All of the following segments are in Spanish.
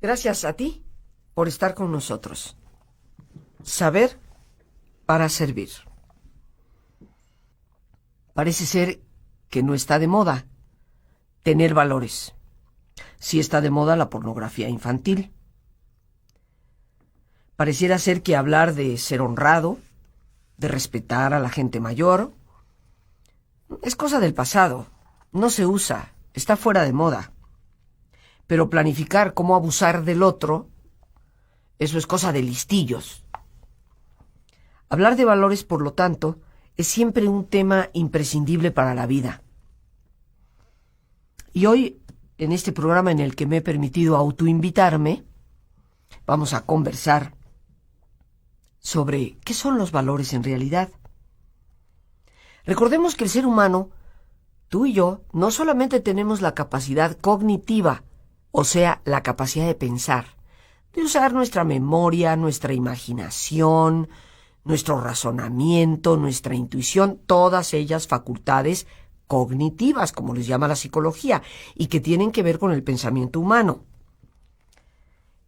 Gracias a ti por estar con nosotros. Saber para servir. Parece ser que no está de moda tener valores. Sí está de moda la pornografía infantil. Pareciera ser que hablar de ser honrado, de respetar a la gente mayor, es cosa del pasado. No se usa, está fuera de moda. Pero planificar cómo abusar del otro, eso es cosa de listillos. Hablar de valores, por lo tanto, es siempre un tema imprescindible para la vida. Y hoy, en este programa en el que me he permitido autoinvitarme, vamos a conversar sobre qué son los valores en realidad. Recordemos que el ser humano, tú y yo, no solamente tenemos la capacidad cognitiva, o sea, la capacidad de pensar, de usar nuestra memoria, nuestra imaginación, nuestro razonamiento, nuestra intuición, todas ellas facultades cognitivas, como les llama la psicología, y que tienen que ver con el pensamiento humano.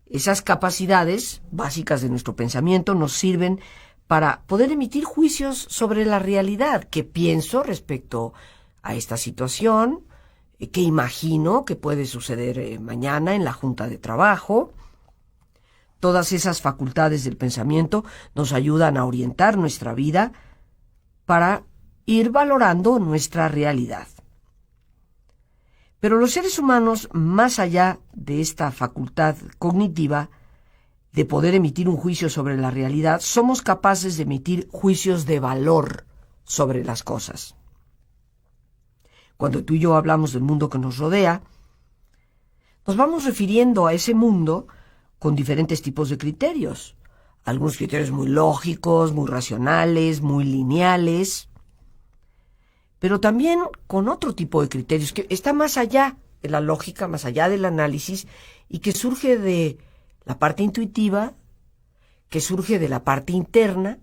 Esas capacidades básicas de nuestro pensamiento nos sirven para poder emitir juicios sobre la realidad, qué pienso respecto a esta situación, qué imagino que puede suceder mañana en la junta de trabajo. Todas esas facultades del pensamiento nos ayudan a orientar nuestra vida para ir valorando nuestra realidad. Pero los seres humanos, más allá de esta facultad cognitiva de poder emitir un juicio sobre la realidad, somos capaces de emitir juicios de valor sobre las cosas. Cuando tú y yo hablamos del mundo que nos rodea, nos vamos refiriendo a ese mundo con diferentes tipos de criterios. Algunos criterios muy lógicos, muy racionales, muy lineales, pero también con otro tipo de criterios que está más allá de la lógica, más allá del análisis, y que surge de la parte intuitiva, que surge de la parte interna,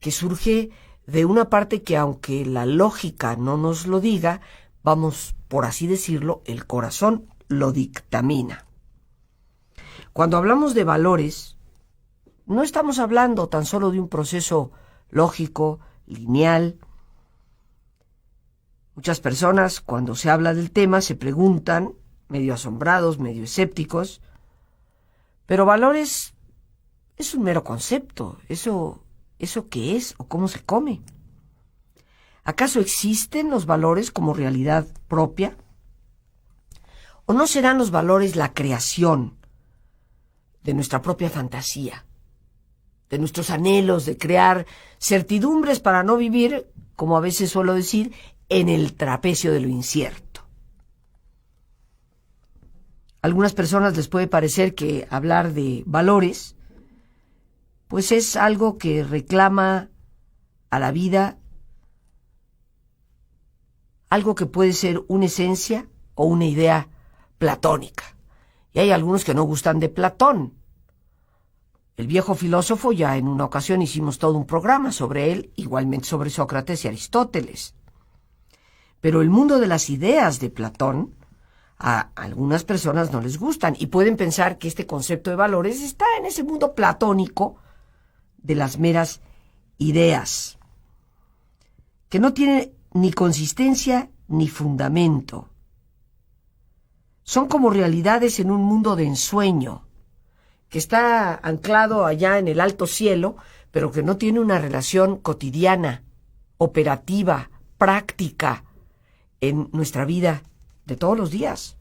que surge de una parte que, aunque la lógica no nos lo diga, vamos, por así decirlo, el corazón lo dictamina. Cuando hablamos de valores, no estamos hablando tan solo de un proceso lógico, lineal. Muchas personas, cuando se habla del tema, se preguntan, medio asombrados, medio escépticos, pero valores es un mero concepto. ¿Eso qué es o cómo se come? ¿Acaso existen los valores como realidad propia? ¿O no serán los valores la creación de nuestra propia fantasía, de nuestros anhelos de crear certidumbres para no vivir, como a veces suelo decir, en el trapecio de lo incierto? A algunas personas les puede parecer que hablar de valores, pues es algo que reclama a la vida algo que puede ser una esencia o una idea platónica. Y hay algunos que no gustan de Platón. El viejo filósofo, ya en una ocasión hicimos todo un programa sobre él, igualmente sobre Sócrates y Aristóteles. Pero el mundo de las ideas de Platón, a algunas personas no les gustan y pueden pensar que este concepto de valores está en ese mundo platónico de las meras ideas, que no tiene ni consistencia ni fundamento. Son como realidades en un mundo de ensueño, que está anclado allá en el alto cielo, pero que no tiene una relación cotidiana, operativa, práctica, en nuestra vida de todos los días.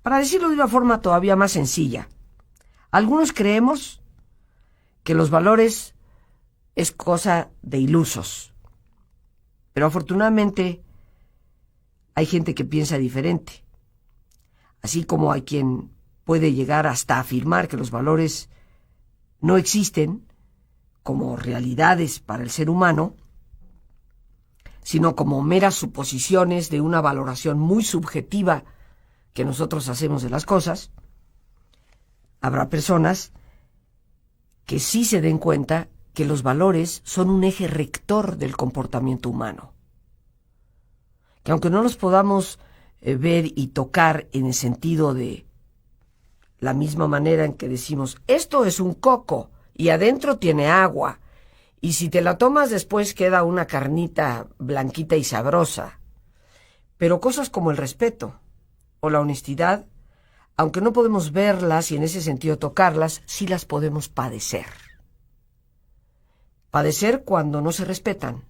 Para decirlo de una forma todavía más sencilla, algunos creemos que los valores es cosa de ilusos. Pero afortunadamente hay gente que piensa diferente. Así como hay quien puede llegar hasta afirmar que los valores no existen como realidades para el ser humano, sino como meras suposiciones de una valoración muy subjetiva que nosotros hacemos de las cosas, habrá personas que sí se den cuenta que los valores son un eje rector del comportamiento humano. Que aunque no los podamos ver y tocar en el sentido de la misma manera en que decimos, esto es un coco y adentro tiene agua, y si te la tomas después queda una carnita blanquita y sabrosa. Pero cosas como el respeto o la honestidad, aunque no podemos verlas y en ese sentido tocarlas, sí las podemos padecer. Padecer cuando no se respetan,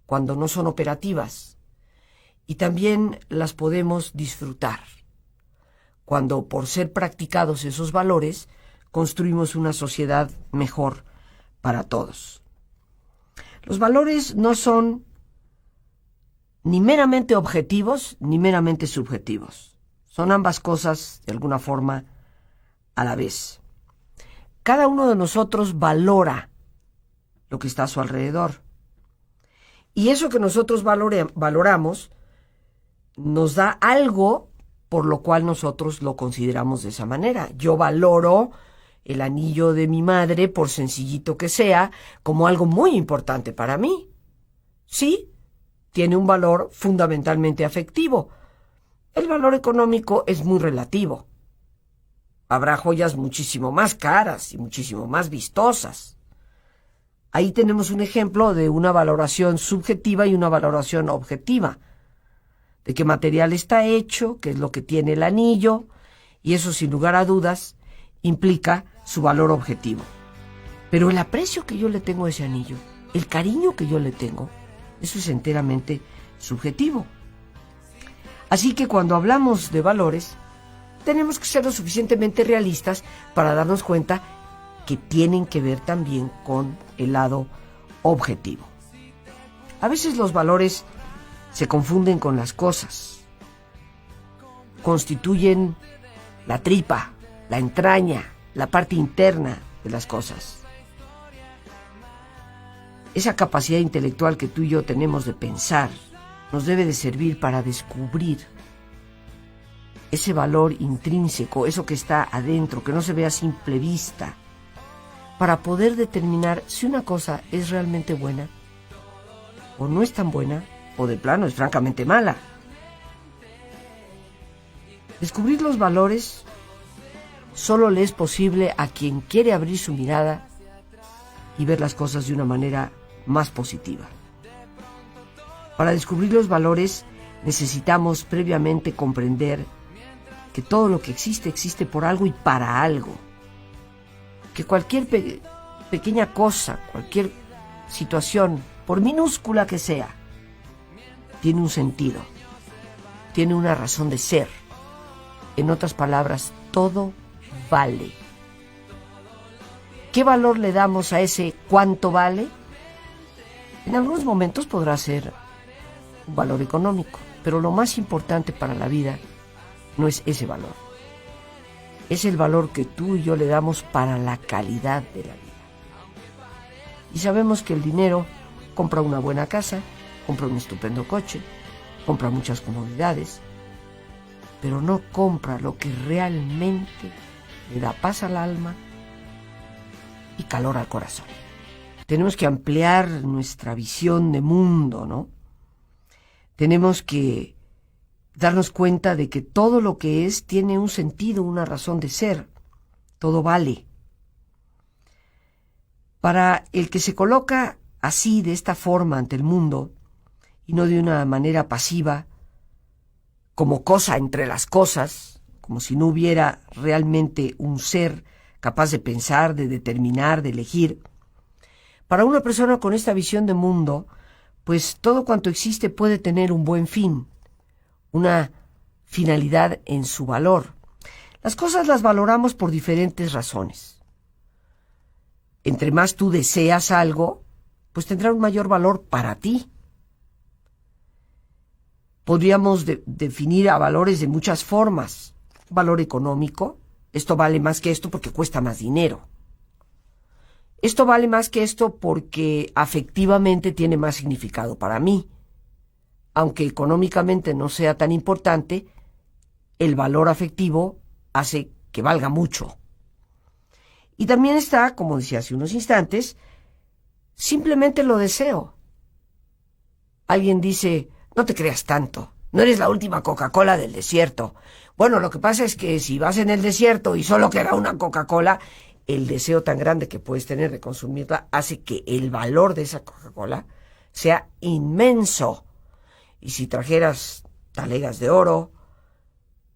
cuando no son operativas, y también las podemos disfrutar, cuando por ser practicados esos valores, construimos una sociedad mejor para todos. Los valores no son ni meramente objetivos ni meramente subjetivos. Son ambas cosas, de alguna forma, a la vez. Cada uno de nosotros valora lo que está a su alrededor. Y eso que nosotros valoramos nos da algo por lo cual nosotros lo consideramos de esa manera. Yo valoro el anillo de mi madre, por sencillito que sea, como algo muy importante para mí. Sí, tiene un valor fundamentalmente afectivo. El valor económico es muy relativo. Habrá joyas muchísimo más caras y muchísimo más vistosas. Ahí tenemos un ejemplo de una valoración subjetiva y una valoración objetiva. De qué material está hecho, qué es lo que tiene el anillo, y eso sin lugar a dudas implica su valor objetivo. Pero el aprecio que yo le tengo a ese anillo, el cariño que yo le tengo, eso es enteramente subjetivo. Así que cuando hablamos de valores, tenemos que ser lo suficientemente realistas para darnos cuenta que tienen que ver también con el lado objetivo. A veces los valores se confunden con las cosas. Constituyen la tripa, la entraña, la parte interna de las cosas. Esa capacidad intelectual que tú y yo tenemos de pensar nos debe de servir para descubrir ese valor intrínseco, eso que está adentro, que no se ve a simple vista, para poder determinar si una cosa es realmente buena o no es tan buena, o de plano es francamente mala. Descubrir los valores solo le es posible a quien quiere abrir su mirada y ver las cosas de una manera más positiva. Para descubrir los valores necesitamos previamente comprender que todo lo que existe existe por algo y para algo. Que cualquier pequeña cosa, cualquier situación, por minúscula que sea, tiene un sentido, tiene una razón de ser. En otras palabras, todo vale. ¿Qué valor le damos a ese cuánto vale? En algunos momentos podrá ser un valor económico, pero lo más importante para la vida no es ese valor. Es el valor que tú y yo le damos para la calidad de la vida. Y sabemos que el dinero compra una buena casa, compra un estupendo coche, compra muchas comodidades, pero no compra lo que realmente le da paz al alma y calor al corazón. Tenemos que ampliar nuestra visión de mundo, ¿no? Tenemos que darnos cuenta de que todo lo que es tiene un sentido, una razón de ser. Todo vale. Para el que se coloca así, de esta forma, ante el mundo, y no de una manera pasiva, como cosa entre las cosas, como si no hubiera realmente un ser capaz de pensar, de determinar, de elegir. Para una persona con esta visión de mundo, pues todo cuanto existe puede tener un buen fin, una finalidad en su valor. Las cosas las valoramos por diferentes razones. Entre más tú deseas algo, pues tendrá un mayor valor para ti. Podríamos definir a valores de muchas formas. Valor económico, esto vale más que esto porque cuesta más dinero. Esto vale más que esto porque afectivamente tiene más significado para mí. Aunque económicamente no sea tan importante, el valor afectivo hace que valga mucho. Y también está, como decía hace unos instantes, simplemente lo deseo. Alguien dice, no te creas tanto, No eres la última Coca-Cola del desierto. Bueno, lo que pasa es que si vas en el desierto y solo queda una Coca-Cola, el deseo tan grande que puedes tener de consumirla hace que el valor de esa Coca-Cola sea inmenso. Y si trajeras talegas de oro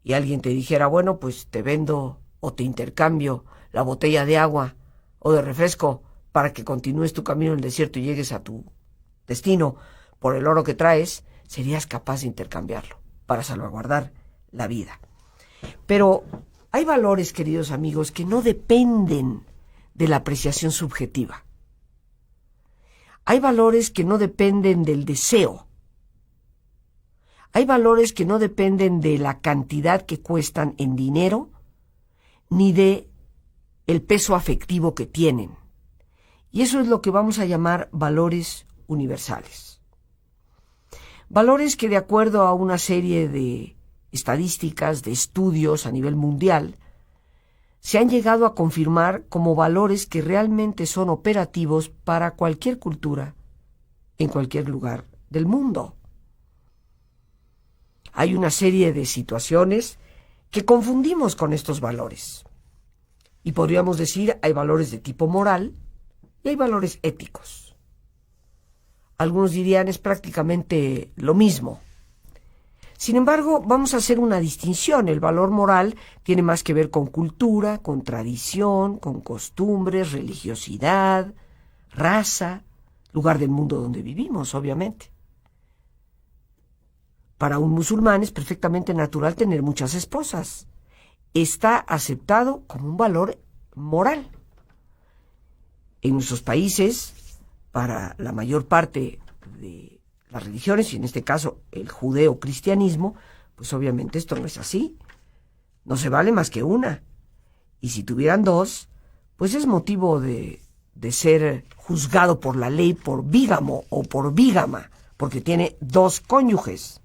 y alguien te dijera, bueno, pues te vendo o te intercambio la botella de agua o de refresco para que continúes tu camino en el desierto y llegues a tu destino por el oro que traes, serías capaz de intercambiarlo para salvaguardar la vida. Pero hay valores, queridos amigos, que no dependen de la apreciación subjetiva. Hay valores que no dependen del deseo. Hay valores que no dependen de la cantidad que cuestan en dinero, ni de el peso afectivo que tienen. Y eso es lo que vamos a llamar valores universales. Valores que, de acuerdo a una serie de estadísticas, de estudios a nivel mundial, se han llegado a confirmar como valores que realmente son operativos para cualquier cultura en cualquier lugar del mundo. Hay una serie de situaciones que confundimos con estos valores. Y podríamos decir, hay valores de tipo moral y hay valores éticos. Algunos dirían es prácticamente lo mismo. Sin embargo, vamos a hacer una distinción. El valor moral tiene más que ver con cultura, con tradición, con costumbres, religiosidad, raza, lugar del mundo donde vivimos, obviamente. Para un musulmán es perfectamente natural tener muchas esposas. Está aceptado como un valor moral. En nuestros países, para la mayor parte de las religiones, y en este caso el judeo-cristianismo, pues obviamente esto no es así. No se vale más que una. Y si tuvieran dos, pues es motivo de ser juzgado por la ley por bígamo o por bígama, porque tiene dos cónyuges.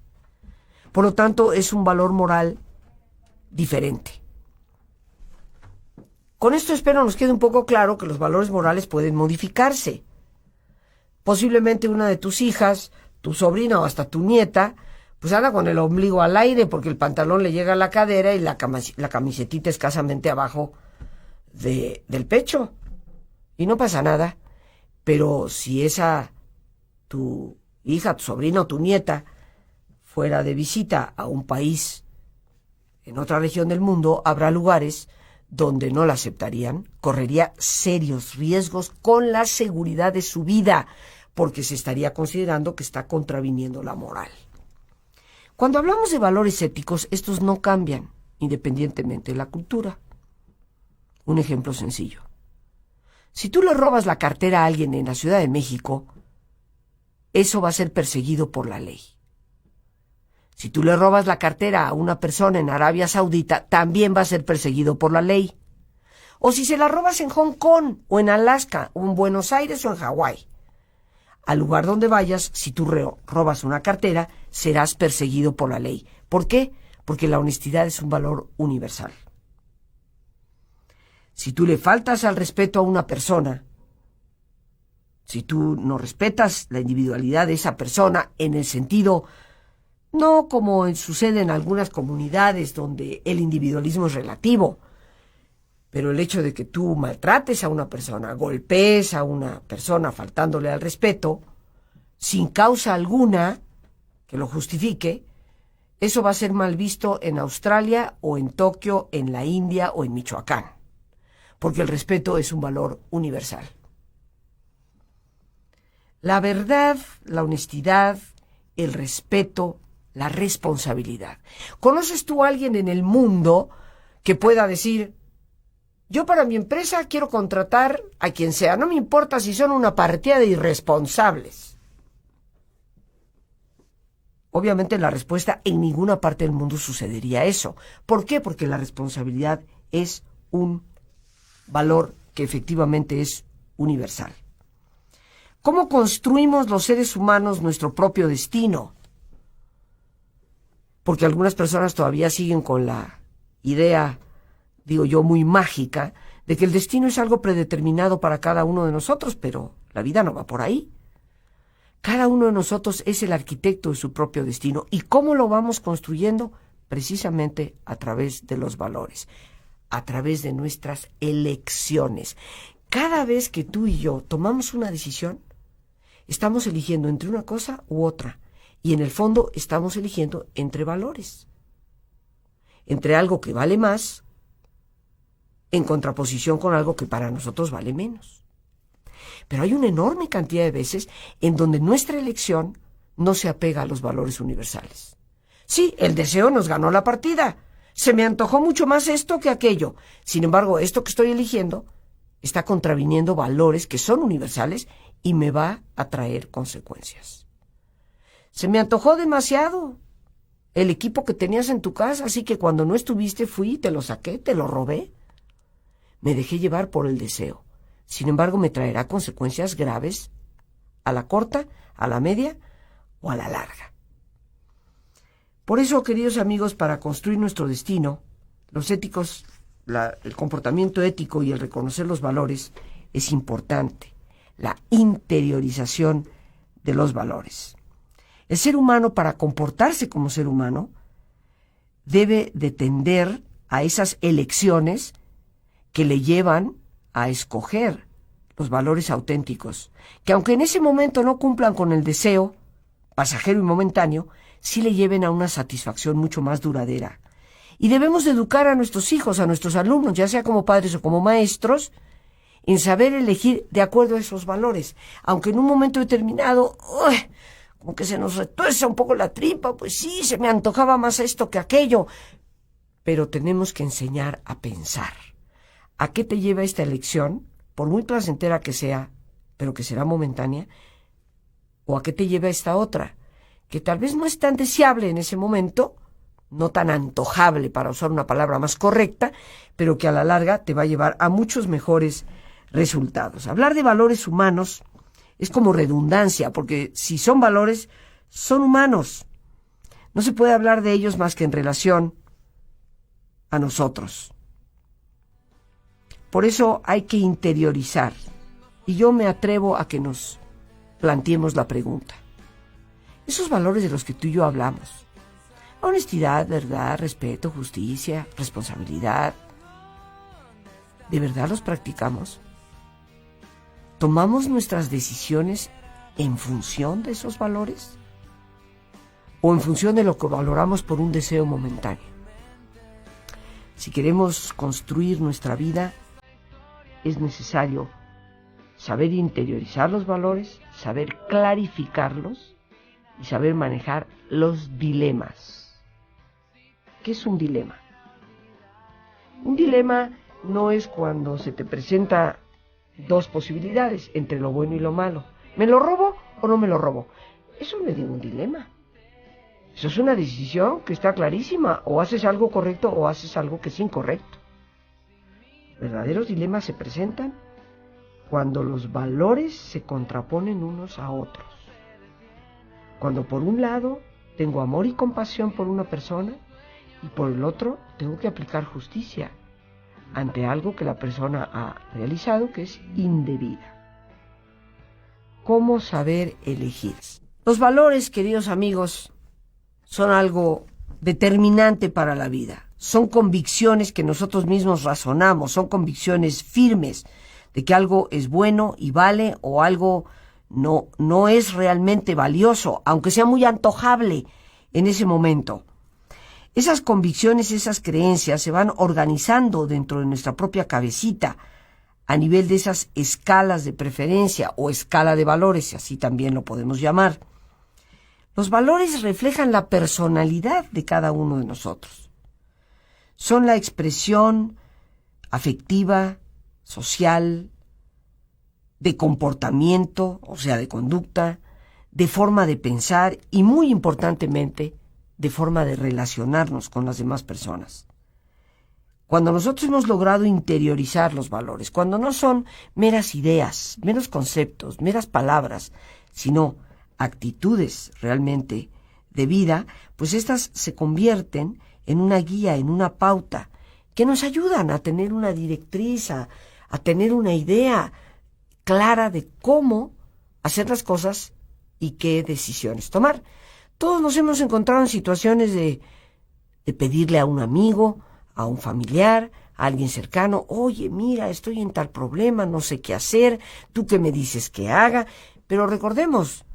Por lo tanto, es un valor moral diferente. Con esto espero nos quede un poco claro que los valores morales pueden modificarse. Posiblemente una de tus hijas, tu sobrina o hasta tu nieta, pues anda con el ombligo al aire porque el pantalón le llega a la cadera y la camisetita escasamente abajo del pecho. Y no pasa nada. Pero si esa, tu hija, tu sobrina o tu nieta, fuera de visita a un país en otra región del mundo, habrá lugares donde no la aceptarían, correría serios riesgos con la seguridad de su vida, porque se estaría considerando que está contraviniendo la moral. Cuando hablamos de valores éticos, estos no cambian, independientemente de la cultura. Un ejemplo sencillo. Si tú le robas la cartera a alguien en la Ciudad de México, eso va a ser perseguido por la ley. Si tú le robas la cartera a una persona en Arabia Saudita, también va a ser perseguido por la ley. O si se la robas en Hong Kong, o en Alaska, o en Buenos Aires, o en Hawái. Al lugar donde vayas, si tú robas una cartera, serás perseguido por la ley. ¿Por qué? Porque la honestidad es un valor universal. Si tú le faltas al respeto a una persona, si tú no respetas la individualidad de esa persona en el sentido, no como sucede en algunas comunidades donde el individualismo es relativo, pero el hecho de que tú maltrates a una persona, golpees a una persona faltándole al respeto, sin causa alguna que lo justifique, eso va a ser mal visto en Australia o en Tokio, en la India o en Michoacán, porque el respeto es un valor universal. La verdad, la honestidad, el respeto, la responsabilidad. ¿Conoces tú a alguien en el mundo que pueda decir, yo para mi empresa quiero contratar a quien sea, no me importa si son una partida de irresponsables? Obviamente la respuesta, en ninguna parte del mundo sucedería eso. ¿Por qué? Porque la responsabilidad es un valor que efectivamente es universal. ¿Cómo construimos los seres humanos nuestro propio destino? Porque algunas personas todavía siguen con la idea, digo yo, muy mágica, de que el destino es algo predeterminado para cada uno de nosotros, pero la vida no va por ahí. Cada uno de nosotros es el arquitecto de su propio destino. ¿Y cómo lo vamos construyendo? Precisamente a través de los valores, a través de nuestras elecciones. Cada vez que tú y yo tomamos una decisión, estamos eligiendo entre una cosa u otra. Y en el fondo estamos eligiendo entre valores. Entre algo que vale más, en contraposición con algo que para nosotros vale menos. Pero hay una enorme cantidad de veces en donde nuestra elección no se apega a los valores universales. Sí, el deseo nos ganó la partida. Se me antojó mucho más esto que aquello. Sin embargo, esto que estoy eligiendo está contraviniendo valores que son universales y me va a traer consecuencias. Se me antojó demasiado el equipo que tenías en tu casa, así que cuando no estuviste fui, te lo saqué, te lo robé. Me dejé llevar por el deseo. Sin embargo, me traerá consecuencias graves a la corta, a la media o a la larga. Por eso, queridos amigos, para construir nuestro destino, los éticos, el comportamiento ético y el reconocer los valores es importante. La interiorización de los valores. El ser humano, para comportarse como ser humano, debe de tender a esas elecciones que le llevan a escoger los valores auténticos, que aunque en ese momento no cumplan con el deseo pasajero y momentáneo, sí le lleven a una satisfacción mucho más duradera. Y debemos de educar a nuestros hijos, a nuestros alumnos, ya sea como padres o como maestros, en saber elegir de acuerdo a esos valores, aunque en un momento determinado, como que se nos retuerza un poco la tripa, pues sí, se me antojaba más esto que aquello, pero tenemos que enseñar a pensar. ¿A qué te lleva esta elección? Por muy placentera que sea, pero que será momentánea. ¿O a qué te lleva esta otra? Que tal vez no es tan deseable en ese momento, no tan antojable para usar una palabra más correcta, pero que a la larga te va a llevar a muchos mejores resultados. Hablar de valores humanos es como redundancia, porque si son valores, son humanos. No se puede hablar de ellos más que en relación a nosotros. Por eso hay que interiorizar. Y yo me atrevo a que nos planteemos la pregunta. Esos valores de los que tú y yo hablamos, honestidad, verdad, respeto, justicia, responsabilidad, ¿de verdad los practicamos? ¿Tomamos nuestras decisiones en función de esos valores? ¿O en función de lo que valoramos por un deseo momentáneo? Si queremos construir nuestra vida, es necesario saber interiorizar los valores, saber clarificarlos y saber manejar los dilemas. ¿Qué es un dilema? Un dilema no es cuando se te presenta dos posibilidades entre lo bueno y lo malo. ¿Me lo robo o no me lo robo? Eso no es ningún dilema. Eso es una decisión que está clarísima. O haces algo correcto o haces algo que es incorrecto. Verdaderos dilemas se presentan cuando los valores se contraponen unos a otros. Cuando por un lado tengo amor y compasión por una persona y por el otro tengo que aplicar justicia ante algo que la persona ha realizado que es indebida. ¿Cómo saber elegir? Los valores, queridos amigos, son algo determinante para la vida. Son convicciones que nosotros mismos razonamos, son convicciones firmes de que algo es bueno y vale o algo no es realmente valioso, aunque sea muy antojable en ese momento. Esas convicciones, esas creencias se van organizando dentro de nuestra propia cabecita a nivel de esas escalas de preferencia o escala de valores, si así también lo podemos llamar. Los valores reflejan la personalidad de cada uno de nosotros. Son la expresión afectiva, social, de comportamiento, o sea, de conducta, de forma de pensar y, muy importantemente, de forma de relacionarnos con las demás personas. Cuando nosotros hemos logrado interiorizar los valores, cuando no son meras ideas, meros conceptos, meras palabras, sino actitudes realmente de vida, pues estas se convierten en una guía, en una pauta, que nos ayudan a tener una directriz, a tener una idea clara de cómo hacer las cosas y qué decisiones tomar. Todos nos hemos encontrado en situaciones de pedirle a un amigo, a un familiar, a alguien cercano, oye, mira, estoy en tal problema, no sé qué hacer, ¿tú qué me dices que haga? Pero recordemos,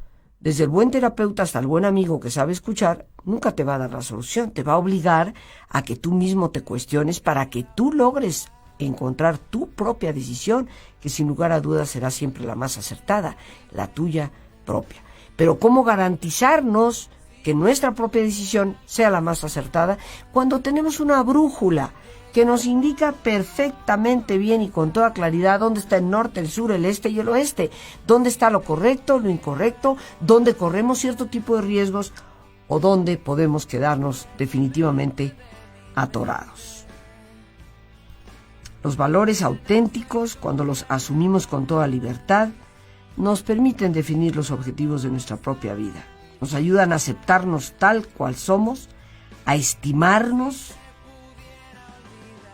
desde el buen terapeuta hasta el buen amigo que sabe escuchar, nunca te va a dar la solución, te va a obligar a que tú mismo te cuestiones para que tú logres encontrar tu propia decisión, que sin lugar a dudas será siempre la más acertada, la tuya propia. Pero ¿cómo garantizarnos que nuestra propia decisión sea la más acertada cuando tenemos una brújula que nos indica perfectamente bien y con toda claridad dónde está el norte, el sur, el este y el oeste, dónde está lo correcto, lo incorrecto, dónde corremos cierto tipo de riesgos o dónde podemos quedarnos definitivamente atorados? Los valores auténticos, cuando los asumimos con toda libertad, nos permiten definir los objetivos de nuestra propia vida. Nos ayudan a aceptarnos tal cual somos, a estimarnos,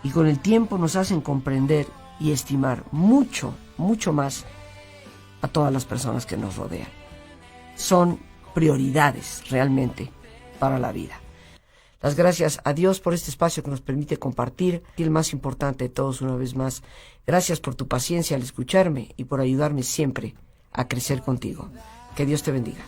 y con el tiempo nos hacen comprender y estimar mucho, mucho más a todas las personas que nos rodean. Son prioridades realmente para la vida. Las gracias a Dios por este espacio que nos permite compartir. Y el más importante de todos, una vez más, gracias por tu paciencia al escucharme y por ayudarme siempre a crecer contigo. Que Dios te bendiga.